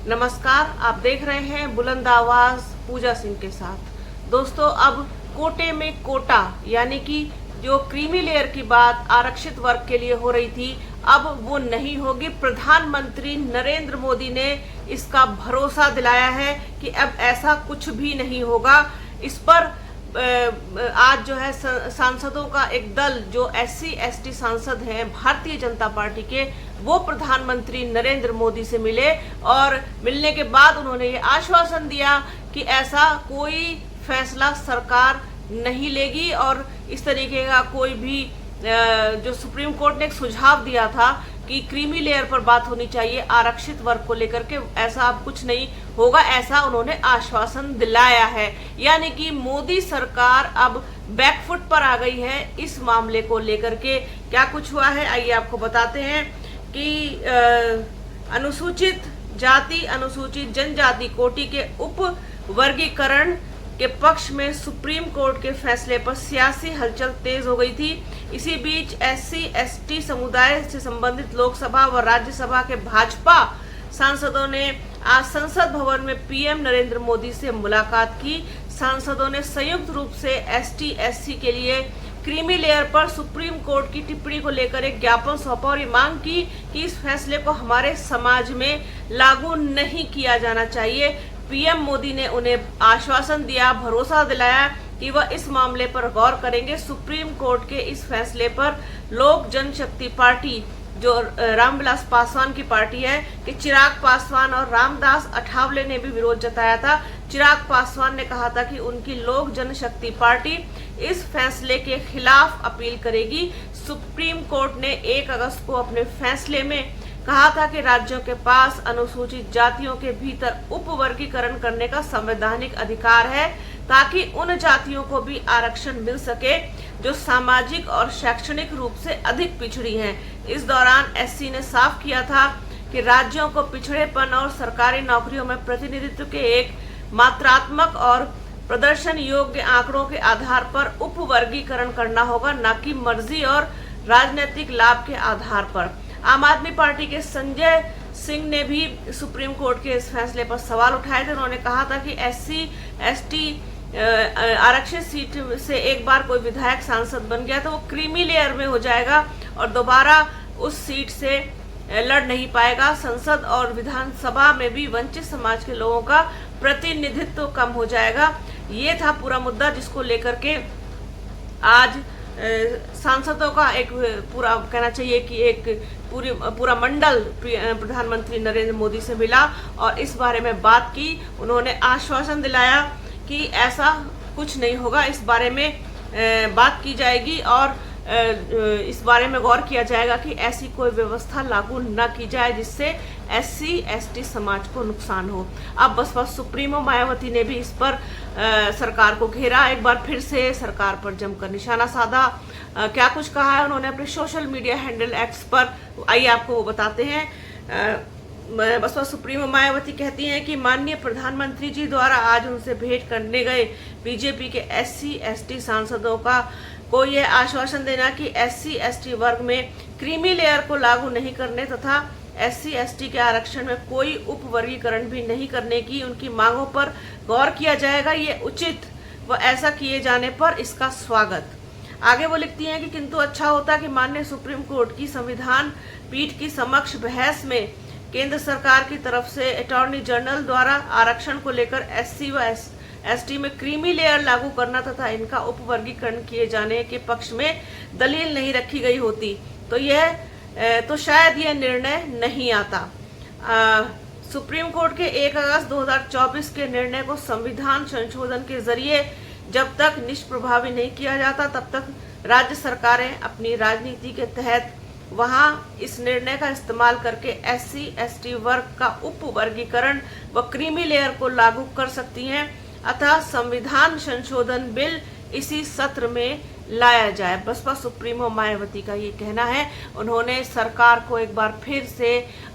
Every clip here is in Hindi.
नमस्कार, आप देख रहे हैं बुलंद आवाज पूजा सिंह के साथ। दोस्तों, अब कोटे में कोटा यानी कि जो क्रीमी लेयर की बात आरक्षित वर्ग के लिए हो रही थी, अब वो नहीं होगी। प्रधानमंत्री नरेंद्र मोदी ने इसका भरोसा दिलाया है कि अब ऐसा कुछ भी नहीं होगा। इस पर आज जो है सांसदों का एक दल जो SC ST सांसद हैं भारतीय जनता पार्टी के, वो प्रधानमंत्री नरेंद्र मोदी से मिले और मिलने के बाद उन्होंने ये आश्वासन दिया कि ऐसा कोई फैसला सरकार नहीं लेगी और इस तरीके का कोई भी जो सुप्रीम कोर्ट ने एक सुझाव दिया था कि क्रीमी लेयर पर बात होनी चाहिए आरक्षित वर्ग को लेकर के, ऐसा अब कुछ नहीं होगा, ऐसा उन्होंने आश्वासन दिलाया है। यानी कि मोदी सरकार अब बैकफुट पर आ गई है इस मामले को लेकर के। क्या कुछ हुआ है आइए आपको बताते हैं कि अनुसूचित जाति अनुसूचित जनजाति कोटि के उप वर्गीकरण के पक्ष में सुप्रीम कोर्ट के फैसले पर सियासी हलचल तेज हो गई थी। इसी बीच SC ST समुदाय से संबंधित लोकसभा व राज्यसभा के भाजपा सांसदों ने आज संसद भवन में PM नरेंद्र मोदी से मुलाकात की। सांसदों ने संयुक्त रूप से ST SC के लिए क्रीमी लेयर पर सुप्रीम कोर्ट की टिप्पणी को लेकर एक ज्ञापन सौंपा और ये मांग की कि इस फैसले को हमारे समाज में लागू नहीं किया जाना चाहिए। PM मोदी ने उन्हें आश्वासन दिया, भरोसा दिलाया कि वह इस मामले पर गौर करेंगे। सुप्रीम कोर्ट के इस फैसले पर लोक जनशक्ति पार्टी, जो रामविलास पासवान की पार्टी है, कि चिराग पासवान और रामदास अठावले ने भी विरोध जताया था। चिराग पासवान ने कहा था कि उनकी लोक जनशक्ति पार्टी इस फैसले के खिलाफ अपील करेगी। सुप्रीम कोर्ट ने 1 अगस्त को अपने फैसले में कहा था कि राज्यों के पास अनुसूचित जातियों के भीतर उपवर्गीकरण करने का संवैधानिक अधिकार है ताकि उन जातियों को भी आरक्षण मिल सके जो सामाजिक और शैक्षणिक रूप से अधिक पिछड़ी हैं। इस दौरान SC ने साफ किया था कि राज्यों को पिछड़ेपन और सरकारी नौकरियों में प्रतिनिधित्व के एक मात्रात्मक और प्रदर्शन योग्य आंकड़ों के आधार पर उपवर्गीकरण करना होगा, न कि मर्जी और राजनीतिक लाभ के आधार पर। आम आदमी पार्टी के संजय सिंह ने भी सुप्रीम कोर्ट के इस फैसले पर सवाल उठाए थे। उन्होंने कहा था कि SC ST आरक्षित सीट से एक बार कोई विधायक सांसद बन गया तो वो क्रीमी लेयर में हो जाएगा और दोबारा उस सीट से लड़ नहीं पाएगा। संसद और विधानसभा में भी वंचित समाज के लोगों का प्रतिनिधित्व कम हो जाएगा। ये था पूरा मुद्दा जिसको लेकर के आज सांसदों का एक पूरा कहना चाहिए कि एक पूरा मंडल प्रधानमंत्री नरेंद्र मोदी से मिला और इस बारे में बात की। उन्होंने आश्वासन दिलाया कि ऐसा कुछ नहीं होगा, इस बारे में बात की जाएगी और इस बारे में गौर किया जाएगा कि ऐसी कोई व्यवस्था लागू न की जाए जिससे SC ST समाज को नुकसान हो। अब बसपा सुप्रीमो मायावती ने भी इस पर सरकार को घेरा, एक बार फिर से सरकार पर जमकर निशाना साधा। क्या कुछ कहा है उन्होंने अपने सोशल मीडिया हैंडल X पर, आइए आपको वो बताते हैं। बसपा सुप्रीमो मायावती कहती हैं कि माननीय प्रधानमंत्री जी द्वारा आज उनसे भेंट करने गए बीजेपी के SC ST सांसदों को यह आश्वासन देना कि SC ST वर्ग में क्रीमी लेयर को लागू नहीं करने तथा SC ST के आरक्षण में कोई उपवर्गीकरण भी नहीं करने की उनकी मांगों पर गौर किया जाएगा। ये उचित व ऐसा किए जाने पर इसका स्वागत। आगे वो लिखती हैं कि किंतु अच्छा होता कि माननीय सुप्रीम कोर्ट की संविधान पीठ की समक्ष बहस में केंद्र सरकार की तरफ से अटॉर्नी जनरल द्वारा आरक्षण को लेकर SC व ST में क्रीमी लेयर लागू करना तथा इनका उपवर्गीकरण किए जाने के पक्ष में दलील नहीं रखी गई होती तो शायद यह निर्णय नहीं आता। सुप्रीम कोर्ट के 1 अगस्त 2024 के निर्णय को संविधान संशोधन के जरिए जब तक निष्प्रभावी नहीं किया जाता तब तक राज्य सरकारें अपनी राजनीति के तहत वहां इस निर्णय का इस्तेमाल करके SC ST वर्ग का उपवर्गीकरण व क्रीमी लेयर को लागू कर सकती हैं। अतः संविधान संशोधन बिल इसी सत्र में लाया जाए। बसपा सुप्रीमो मायावती का ये कहना है। उन्होंने सरकार को एक बार फिर से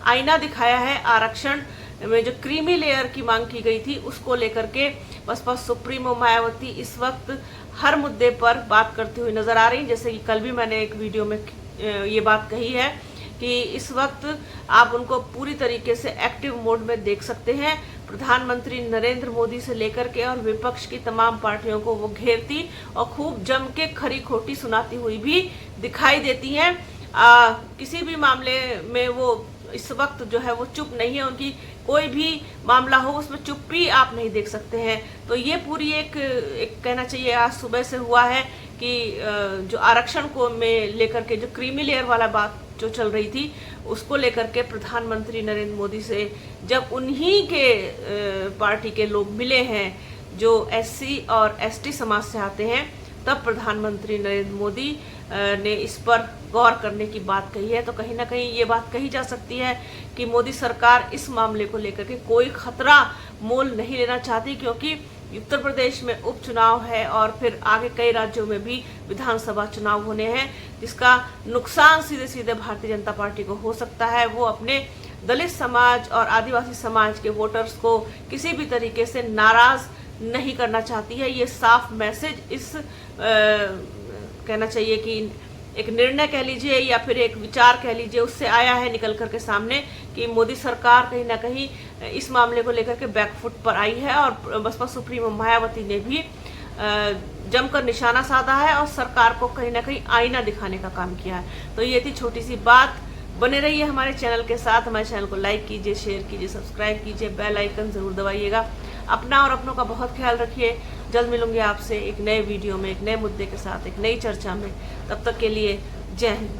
आईना दिखाया है। आरक्षण में जो क्रीमी लेयर की मांग की गई थी उसको लेकर के बसपा सुप्रीमो मायावती इस वक्त हर मुद्दे पर बात करती हुई नजर आ रही। जैसे कि कल भी मैंने एक वीडियो में ये बात कही है कि इस वक्त आप उनको पूरी तरीके से एक्टिव मोड में देख सकते हैं। प्रधानमंत्री नरेंद्र मोदी से लेकर के और विपक्ष की तमाम पार्टियों को वो घेरती और खूब जम के खरी खोटी सुनाती हुई भी दिखाई देती हैं। किसी भी मामले में वो इस वक्त जो है वो चुप नहीं है। उनकी कोई भी मामला हो उसमें चुप्पी आप नहीं देख सकते हैं। तो ये पूरी एक कहना चाहिए आज सुबह से हुआ है कि जो आरक्षण को में लेकर के जो क्रीमी लेयर वाला बात जो चल रही थी उसको लेकर के प्रधानमंत्री नरेंद्र मोदी से जब उन्हीं के पार्टी के लोग मिले हैं जो एससी और एसटी समाज से आते हैं, तब प्रधानमंत्री नरेंद्र मोदी ने इस पर गौर करने की बात कही है। तो कहीं ना कहीं ये बात कही जा सकती है कि मोदी सरकार इस मामले को लेकर के कोई खतरा मोल नहीं लेना चाहती, क्योंकि उत्तर प्रदेश में उपचुनाव है और फिर आगे कई राज्यों में भी विधानसभा चुनाव होने हैं, जिसका नुकसान सीधे सीधे भारतीय जनता पार्टी को हो सकता है। वो अपने दलित समाज और आदिवासी समाज के वोटर्स को किसी भी तरीके से नाराज नहीं करना चाहती है। ये साफ मैसेज इस कहना चाहिए कि एक निर्णय कह लीजिए या फिर एक विचार कह लीजिए, उससे आया है निकल करके सामने कि मोदी सरकार कहीं ना कहीं इस मामले को लेकर के बैकफुट पर आई है और बसपा सुप्रीमो मायावती ने भी जमकर निशाना साधा है और सरकार को कहीं ना कहीं आईना दिखाने का काम किया है। तो ये थी छोटी सी बात। बने रहिए हमारे चैनल के साथ। हमारे चैनल को लाइक कीजिए, शेयर कीजिए, सब्सक्राइब कीजिए, बेल आइकन जरूर दबाइएगा। अपना और अपनों का बहुत ख्याल रखिए। जल्द मिलूंगी आपसे एक नए वीडियो में, एक नए मुद्दे के साथ, एक नई चर्चा में। तब तक के लिए जय हिंद।